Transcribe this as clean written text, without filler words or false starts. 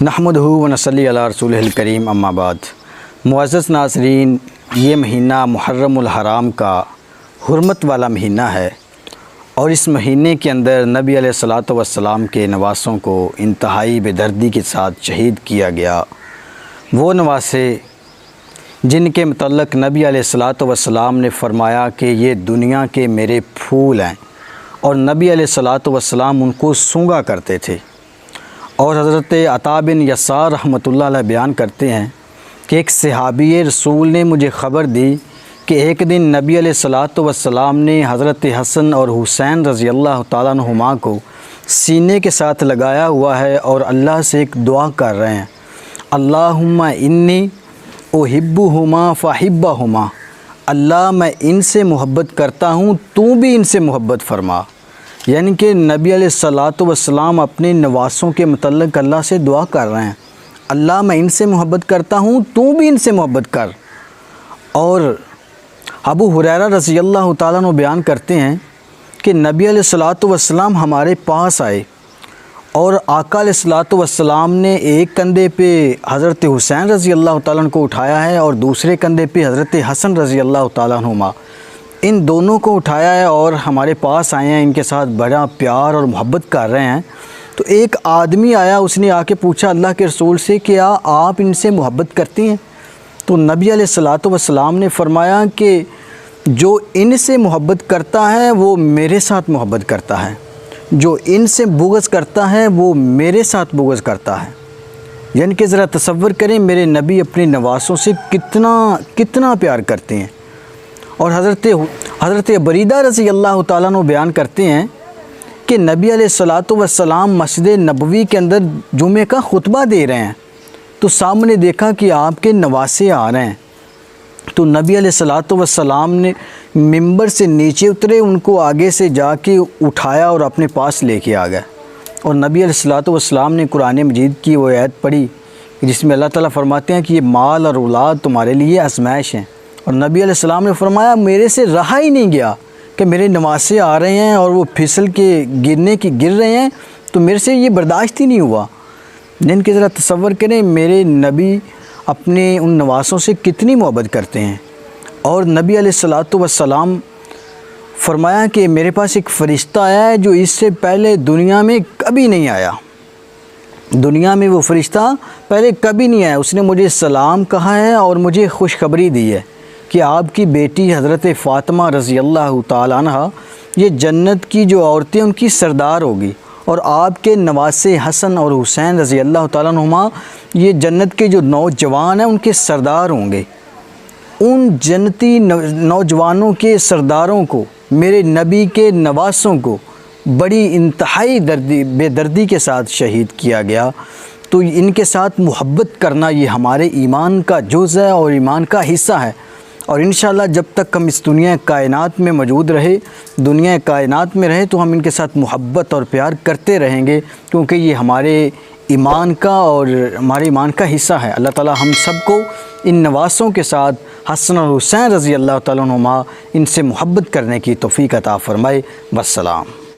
نحمدہ و نصلی علی رسولہ الکریم اما بعد۔ معزز ناظرین، یہ مہینہ محرم الحرام کا حرمت والا مہینہ ہے اور اس مہینے کے اندر نبی علیہ الصلاۃ والسلام کے نواسوں کو انتہائی بے دردی کے ساتھ شہید کیا گیا۔ وہ نواسے جن کے متعلق نبی علیہ الصلاۃ والسلام نے فرمایا کہ یہ دنیا کے میرے پھول ہیں، اور نبی علیہ الصلاۃ والسلام ان کو سونگا کرتے تھے۔ اور حضرت عطا بن یسار رحمۃ اللہ علیہ بیان کرتے ہیں کہ ایک صحابی رسول نے مجھے خبر دی کہ ایک دن نبی علیہ الصلاۃ والسلام نے حضرت حسن اور حسین رضی اللہ تعالیٰ عنہما کو سینے کے ساتھ لگایا ہوا ہے اور اللہ سے ایک دعا کر رہے ہیں، اللہم انی احبہما فاحبہما، اللہ میں ان سے محبت کرتا ہوں تو بھی ان سے محبت فرما۔ یعنی کہ نبی علیہ الصلاۃ والسلام اپنے نواسوں کے متعلق اللہ سے دعا کر رہے ہیں، اللہ میں ان سے محبت کرتا ہوں تو بھی ان سے محبت کر۔ اور ابو ہریرہ رضی اللہ تعالیٰ عنہ بیان کرتے ہیں کہ نبی علیہ الصلاۃ والسلام ہمارے پاس آئے اور آقا علیہ الصلاۃ والسلام نے ایک کندھے پہ حضرت حسین رضی اللہ تعالیٰ عنہ کو اٹھایا ہے اور دوسرے کندھے پہ حضرت حسن رضی اللہ تعالیٰ عنہما، ان دونوں کو اٹھایا ہے اور ہمارے پاس آئے ہیں، ان کے ساتھ بڑا پیار اور محبت کر رہے ہیں۔ تو ایک آدمی آیا، اس نے آ کے پوچھا اللہ کے رسول سے کہ آپ ان سے محبت کرتی ہیں؟ تو نبی علیہ الصلاۃ والسلام نے فرمایا کہ جو ان سے محبت کرتا ہے وہ میرے ساتھ محبت کرتا ہے، جو ان سے بغض کرتا ہے وہ میرے ساتھ بغض کرتا ہے۔ یعنی کہ ذرا تصور کریں میرے نبی اپنے نواسوں سے کتنا پیار کرتے ہیں۔ اور حضرت بریدہ رضی اللہ تعالیٰ عنہ بیان کرتے ہیں کہ نبی علیہ الصلاۃ والسلام مسجد نبوی کے اندر جمعے کا خطبہ دے رہے ہیں تو سامنے دیکھا کہ آپ کے نواسے آ رہے ہیں، تو نبی علیہ الصلاۃ والسلام نے ممبر سے نیچے اترے، ان کو آگے سے جا کے اٹھایا اور اپنے پاس لے کے آ گئے۔ اور نبی علیہ الصلاۃ والسلام نے قرآن مجید کی وہ آیت پڑھی جس میں اللہ تعالیٰ فرماتے ہیں کہ یہ مال اور اولاد تمہارے لیے آزمائش ہیں، اور نبی علیہ السلام نے فرمایا میرے سے رہا ہی نہیں گیا کہ میرے نواسے آ رہے ہیں اور وہ پھسل کے گر رہے ہیں، تو میرے سے یہ برداشت ہی نہیں ہوا۔ جن کے ذرا تصور کریں میرے نبی اپنے ان نواسوں سے کتنی محبت کرتے ہیں۔ اور نبی علیہ الصلاۃ والسلام فرمایا کہ میرے پاس ایک فرشتہ آیا ہے جو اس سے پہلے دنیا میں کبھی نہیں آیا، دنیا میں وہ فرشتہ پہلے کبھی نہیں آیا، اس نے مجھے سلام کہا ہے اور مجھے خوشخبری دی ہے کہ آپ کی بیٹی حضرت فاطمہ رضی اللہ تعالیٰ عنہ یہ جنت کی جو عورتیں ان کی سردار ہوگی، اور آپ کے نواسے حسن اور حسین رضی اللہ تعالیٰ عنہما یہ جنت کے جو نوجوان ہیں ان کے سردار ہوں گے۔ ان جنتی نوجوانوں کے سرداروں کو، میرے نبی کے نواسوں کو بڑی انتہائی بے دردی کے ساتھ شہید کیا گیا۔ تو ان کے ساتھ محبت کرنا یہ ہمارے ایمان کا جز ہے اور ایمان کا حصہ ہے، اور انشاءاللہ جب تک ہم اس دنیا کائنات میں موجود رہے، دنیا کائنات میں رہے، تو ہم ان کے ساتھ محبت اور پیار کرتے رہیں گے، کیونکہ یہ ہمارے ایمان کا اور ہمارے ایمان کا حصہ ہے۔ اللہ تعالی ہم سب کو ان نواسوں کے ساتھ حسن اور حسین رضی اللہ تعالیٰ عنہما ان سے محبت کرنے کی توفیق عطا فرمائے۔ والسلام۔